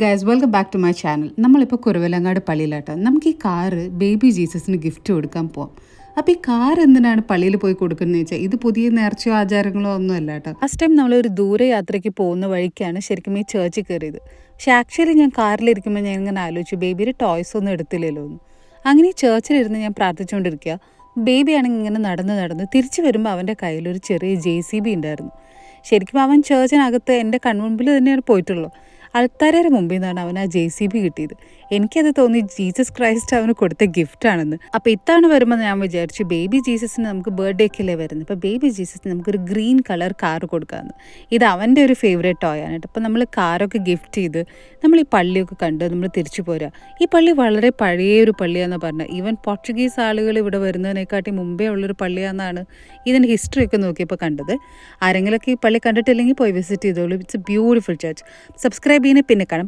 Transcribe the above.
Guys welcome back to my channel. നമ്മളിപ്പോൾ കുറുവലങ്ങാട് പള്ളിയിലാട്ടോ. നമുക്ക് ഈ കാറ് ബേബി ജീസസിന് ഗിഫ്റ്റ് കൊടുക്കാൻ പോവാം. അപ്പോൾ ഈ കാർ എന്തിനാണ് പള്ളിയിൽ പോയി കൊടുക്കുന്നത് വെച്ചാൽ ഇത് പുതിയ നേർച്ചയോ ആചാരങ്ങളോ ഒന്നും അല്ല കേട്ടോ. ഫസ്റ്റ് ടൈം നമ്മളൊരു ദൂരയാത്രയ്ക്ക് പോകുന്ന വഴിക്കാണ് ശരിക്കും ഈ ചേർച്ചിൽ കയറിയത്. പക്ഷേ ആക്ച്വലി ഞാൻ കാറിലിരിക്കുമ്പോൾ ഞാൻ ഇങ്ങനെ ആലോചിച്ചു ബേബിയുടെ ടോയ്സ് ഒന്നും എടുത്തില്ലല്ലോ എന്ന്. അങ്ങനെ ഈ ചേർച്ചിലിരുന്ന് ഞാൻ പ്രാർത്ഥിച്ചുകൊണ്ടിരിക്കുക. ബേബി ആണെങ്കിൽ ഇങ്ങനെ നടന്ന് തിരിച്ചു വരുമ്പോൾ അവൻ്റെ കയ്യിലൊരു ചെറിയ JCB ഉണ്ടായിരുന്നു. ശരിക്കും അവൻ ചേർച്ചിനകത്ത് എൻ്റെ കൺമുമ്പിൽ തന്നെയാണ് പോയിട്ടുള്ളൂ. അൾത്താരയുടെ മുമ്പിൽ നിന്നാണ് അവൻ ആ JCB കിട്ടിയത്. എനിക്കത് തോന്നി ജീസസ് ക്രൈസ്റ്റ് അവന് കൊടുത്ത ഗിഫ്റ്റാണെന്ന്. അപ്പോൾ ഇത്തവണ വരുമ്പോൾ ഞാൻ വിചാരിച്ചു ബേബി ജീസസിന് നമുക്ക് ബർത്ത്ഡേക്കല്ലേ വരുന്നത്, അപ്പോൾ ബേബി ജീസസിന് നമുക്കൊരു ഗ്രീൻ കളർ കാർ കൊടുക്കാമെന്ന്. ഇത് അവൻ്റെ ഒരു ഫേവറേറ്റ് ടോയ് ആണ് കേട്ടോ. അപ്പോൾ നമ്മൾ കാറൊക്കെ ഗിഫ്റ്റ് ചെയ്ത് നമ്മൾ ഈ പള്ളിയൊക്കെ കണ്ട് നമ്മൾ തിരിച്ചു പോരുക. ഈ പള്ളി വളരെ പഴയ ഒരു പള്ളിയാണെന്ന് പറഞ്ഞത്. ഈവൻ പോർച്ചുഗീസ് ആളുകൾ ഇവിടെ വരുന്നതിനെക്കാട്ടി മുമ്പേ ഉള്ളൊരു പള്ളിയാണെന്നാണ് ഇതിൻ്റെ ഹിസ്റ്ററി ഒക്കെ നോക്കിയപ്പോൾ കണ്ടത്. ആരെങ്കിലുമൊക്കെ ഈ പള്ളി കണ്ടിട്ടില്ലെങ്കിൽ പോയി വിസിറ്റ് ചെയ്തോളൂ. It's A beautiful church. Subscribe ചെയ്യുന്ന പിന്നെ കാണാം.